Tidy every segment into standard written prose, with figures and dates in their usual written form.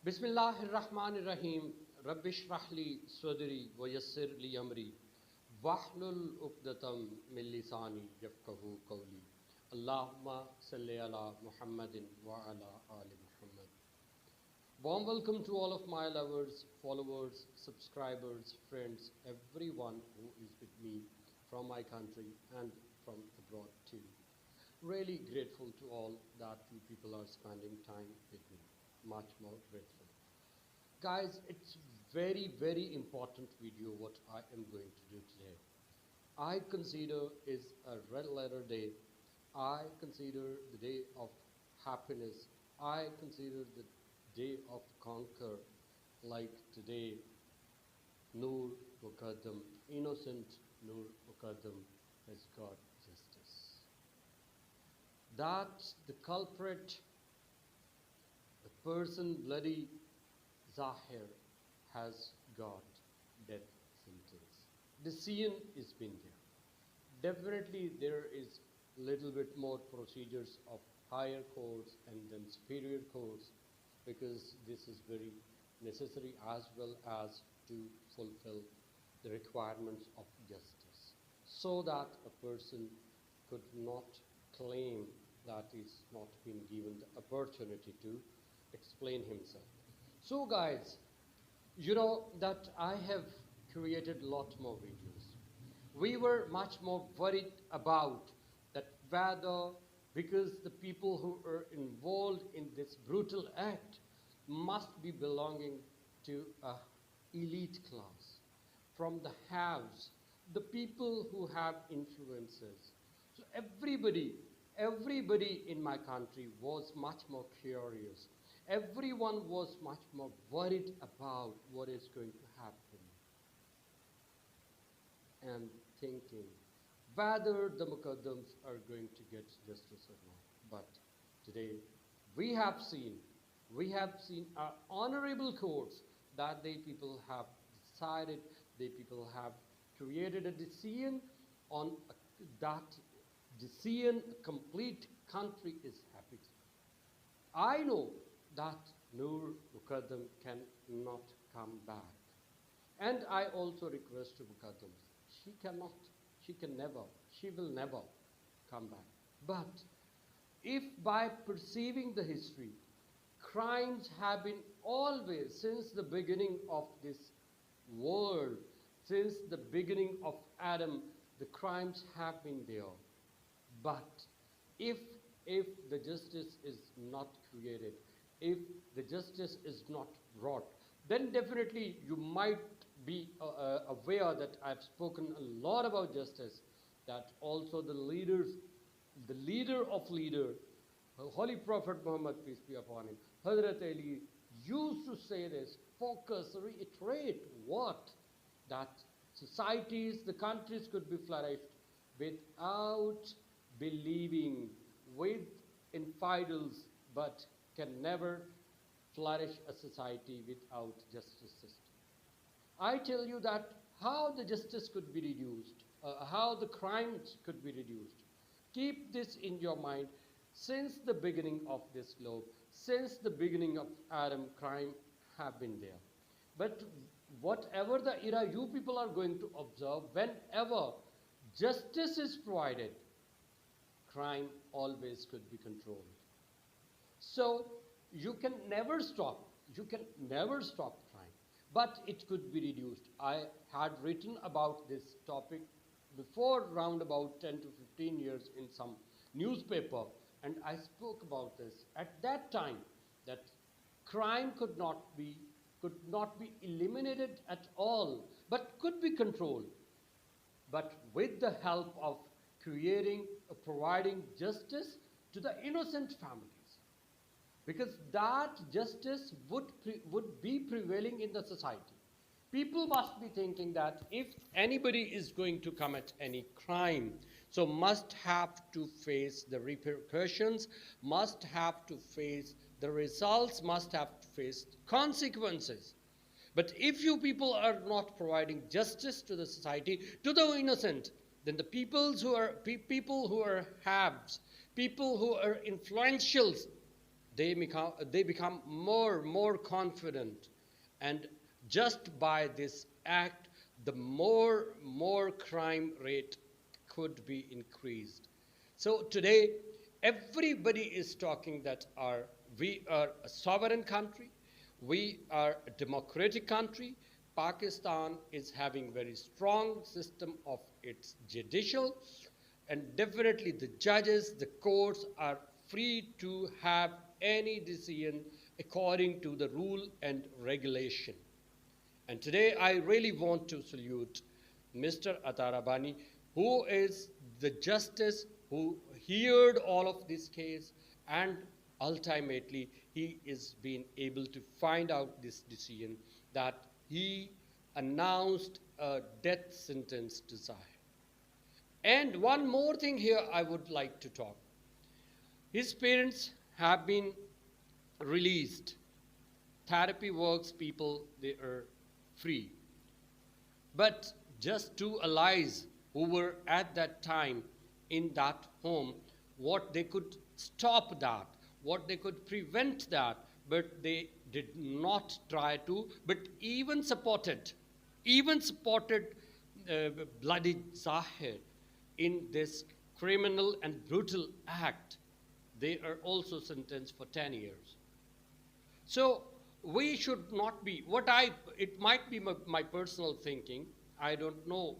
Bismillahirrahmanirrahim. Rabbish rahli sadri wa yassir li amri. Wahlul uqdatam min lisani yafqahu qawli. Allahumma salli ala Muhammadin wa ala ali Muhammad. Warm welcome to all of my lovers, followers, subscribers, friends, everyone who is with me from my country and from abroad too. Really grateful to all that you people are spending time with me. Much more grateful. Guys, it's very important video what I am going to do today. I consider is a red letter day. I consider the day of happiness. I consider the day of conquer, like today Noor Muquddum, innocent Noor Muquddum has got justice. That the culprit, the person bloody Zahir has got death sentence. Decision is been there. Definitely there is little bit more procedures of higher courts and then superior courts, because this is very necessary as well as to fulfill the requirements of justice, so that a person could not claim that he's not been given the opportunity to explain himself. So guys, you know that I have created a lot more videos. We were much more worried about that whether, because the people who are involved in this brutal act must be belonging to a elite class, from the haves, the people who have influences. So everybody in my country was much more curious. Everyone was much more worried about what is going to happen and thinking whether the Muqaddams are going to get justice or not. But today we have seen our honorable courts that they people have decided, they people have created a decision on that decision a complete country is happy. I know that Noor Muqaddam cannot come back. And I also request to Muqaddam, she cannot, she can never, she will never come back. But if by perceiving the history, crimes have been always, since the beginning of this world, since the beginning of Adam, the crimes have been there. But if the justice is not created, if the justice is not brought, then definitely you might be aware that I've spoken a lot about justice, that also the leader of leader, Holy Prophet Muhammad, peace be upon him, Hazrat Ali, used to say this, focus, reiterate what? That societies, the countries could be flourished without believing, with infidels, but can never flourish a society without justice system. I tell you that how the justice could be reduced, how the crimes could be reduced. Keep this in your mind. Since the beginning of this globe, since the beginning of Adam, crime have been there. But whatever the era you people are going to observe, whenever justice is provided, crime always could be controlled. So you can never stop crime, but it could be reduced. I had written about this topic before, round about 10 to 15 years, in some newspaper, and I spoke about this at that time, that crime could not be eliminated at all, but could be controlled, but with the help of providing justice to the innocent families, because that justice would be prevailing in the society. People must be thinking that if anybody is going to commit any crime, so must have to face the repercussions, must have to face the results, must have to face consequences. But if you people are not providing justice to the society, to the innocent, then the people who are haves, people who are influential, they become more confident, and just by this act, the more crime rate could be increased. So today, everybody is talking that we are a sovereign country, we are a democratic country. Pakistan is having very strong system of its judicial, and definitely the judges, the courts are free to have any decision according to the rule and regulation. And today I really want to salute Mr. Atarabani, who is the justice who heard all of this case, and ultimately he is being able to find out this decision that he announced a death sentence to Zahir. And one more thing here I would like to talk. His parents have been released. Therapy works people, they are free. But just two allies who were at that time in that home, what they could stop that, what they could prevent that, but they did not try to, but even supported bloody Zahir in this criminal and brutal act. They are also sentenced for 10 years. So we should not be, it might be my personal thinking, I don't know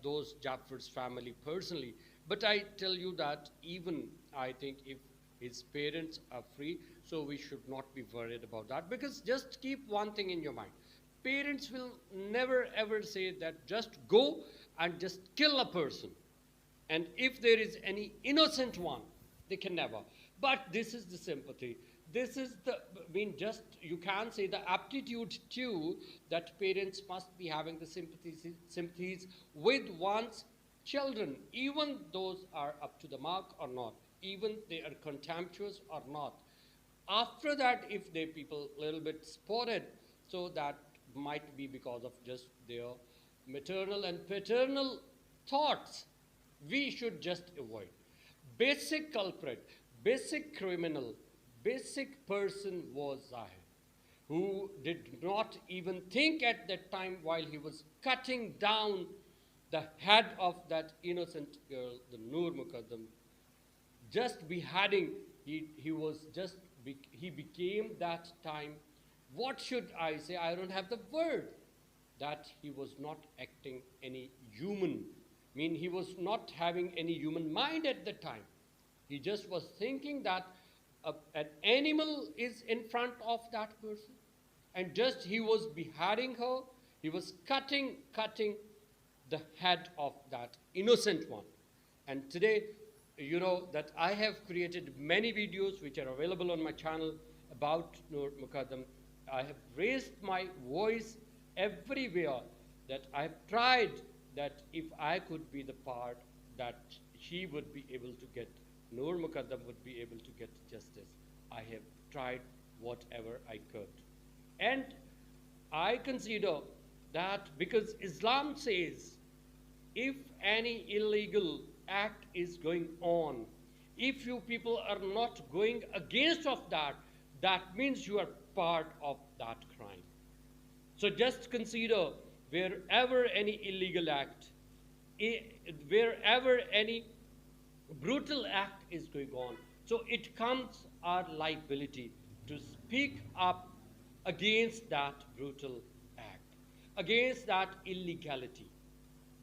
those Jaffar's family personally, but I tell you that even I think if his parents are free, so we should not be worried about that, because just keep one thing in your mind. Parents will never ever say that just go and just kill a person. And if there is any innocent one, they can never. But this is the sympathy. This is the, you can say the aptitude too, that parents must be having the sympathies with one's children, even those are up to the mark or not, even they are contemptuous or not. After that, if they people a little bit spotted, so that might be because of just their maternal and paternal thoughts, we should just avoid. Basic culprit, basic criminal, basic person was Zahir, who did not even think at that time while he was cutting down the head of that innocent girl, the Noor Muquddum, just beheading, he became that time, what should I say? I don't have the word, that he was not acting any human. He was not having any human mind at the time. He just was thinking that an animal is in front of that person. And just he was beheading her, he was cutting the head of that innocent one. And today, you know that I have created many videos which are available on my channel about Noor Muquddum. I have raised my voice everywhere, that I have tried that if I could be the part that she would be able to get, Noor Muquddum would be able to get justice. I have tried whatever I could. And I consider that because Islam says, if any illegal act is going on, if you people are not going against of that, that means you are part of that crime. So just consider, wherever any illegal act, wherever any brutal act is going on, so it comes our liability to speak up against that brutal act, against that illegality.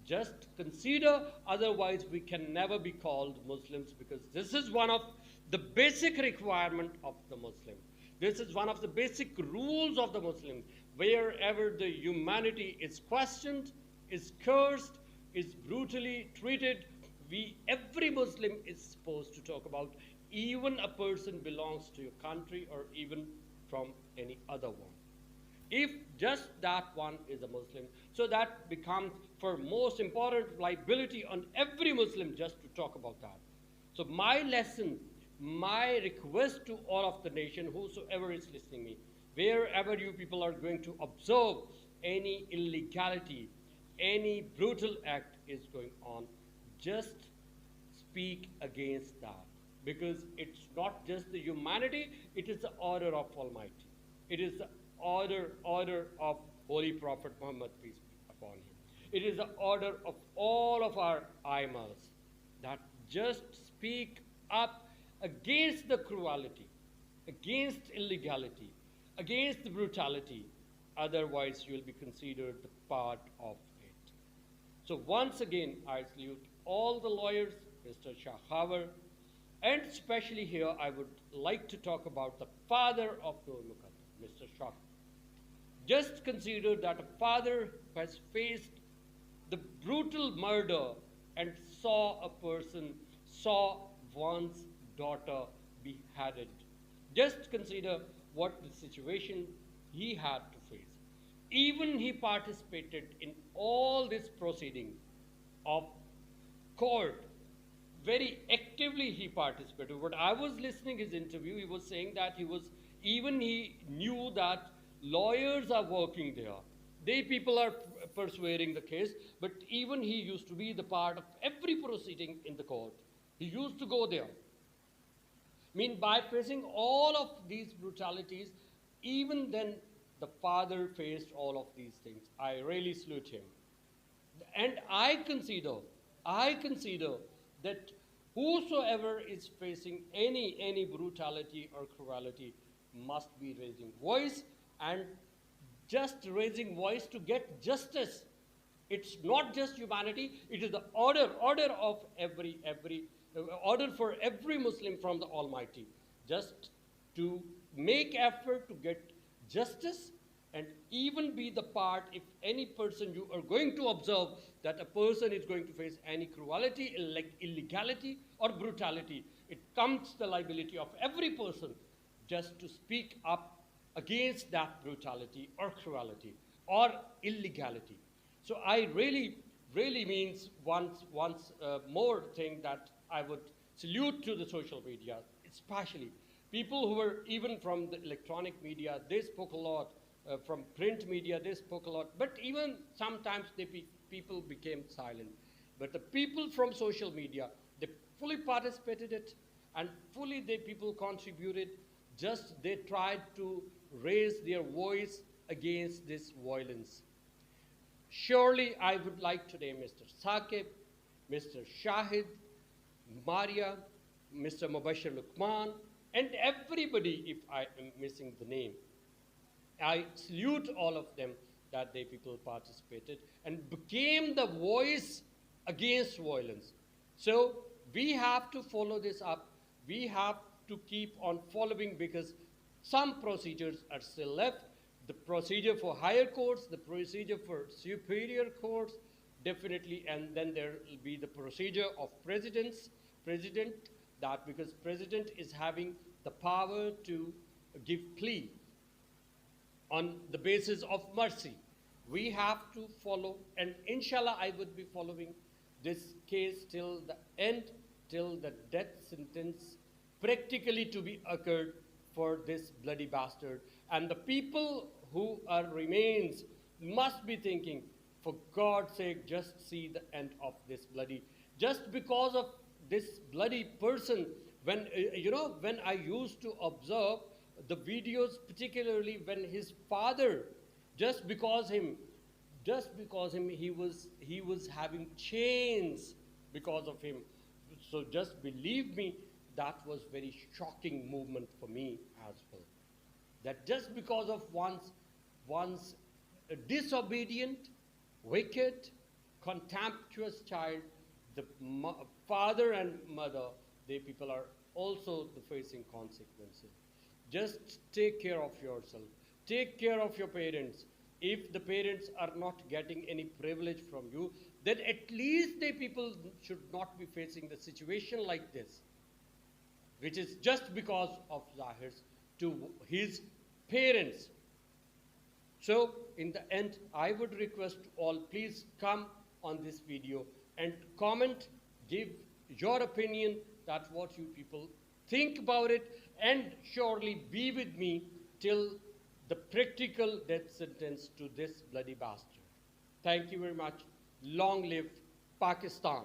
Just consider, otherwise we can never be called Muslims, because this is one of the basic requirement of the Muslim. This is one of the basic rules of the Muslim. Wherever the humanity is questioned, is cursed, is brutally treated, every Muslim is supposed to talk about, even a person belongs to your country or even from any other one. If just that one is a Muslim, so that becomes for most important liability on every Muslim just to talk about that. So my lesson, my request to all of the nation, whosoever is listening me, wherever you people are going to observe any illegality, any brutal act is going on, just speak against that. because it's not just the humanity, it is the order of Almighty. It is the order of Holy Prophet Muhammad, peace be upon him. It is the order of all of our imams that just speak up against the cruelty, against illegality, against the brutality. Otherwise, you will be considered the part of it. So once again, I salute all the lawyers, Mr. Shahawar, and especially here, I would like to talk about the father of Noor Muquddum, Mr. Shah. Just consider that a father has faced the brutal murder and saw one's daughter beheaded. Just consider what the situation he had to face. Even he participated in all this proceeding of court. Very actively he participated. What I was listening his interview, he was saying that he knew that lawyers are working there. They people are persuading the case, but even he used to be the part of every proceeding in the court. He used to go there. I mean, by facing all of these brutalities, even then the father faced all of these things. I really salute him. And I consider that whosoever is facing any brutality or cruelty must be raising voice, and just raising voice to get justice. It's not just humanity, it is the order of order for every Muslim from the Almighty, just to make effort to get justice, and even be the part, if any person you are going to observe that a person is going to face any cruelty, illegality or brutality, it comes the liability of every person just to speak up against that brutality or cruelty or illegality. So I really means once more thing that I would salute to the social media, especially people who were even from the electronic media. They spoke a lot. From print media, they spoke a lot. But even sometimes people became silent. But the people from social media, they fully participated it, and fully people contributed. Just they tried to raise their voice against this violence. Surely I would like today Mr. Saqib, Mr. Shahid, Maria, Mr. Mubashir Luqman, and everybody, if I am missing the name, I salute all of them that they people participated and became the voice against violence. So we have to follow this up. We have to keep on following, because some procedures are still left. The procedure for higher courts, the procedure for superior courts, definitely, and then there will be the procedure of president, that because president is having the power to give plea on the basis of mercy. We have to follow, and inshallah I would be following this case till the end, till the death sentence practically to be occurred for this bloody bastard. And the people who are remains must be thinking, for God's sake, just see the end of this bloody, just because of this bloody person. When, when I used to observe the videos, particularly when his father, just because he was having chains because of him. So just believe me, that was very shocking movement for me as well. That just because of one's disobedient, wicked, contemptuous child, the father and mother, they people are also facing consequences. Just take care of yourself. Take care of your parents. If the parents are not getting any privilege from you, then at least they people should not be facing the situation like this, which is just because of Zahir's to his parents. So in the end, I would request all, please come on this video and comment, give your opinion, that what you people think about it, and surely be with me till the practical death sentence to this bloody bastard. Thank you very much. Long live Pakistan.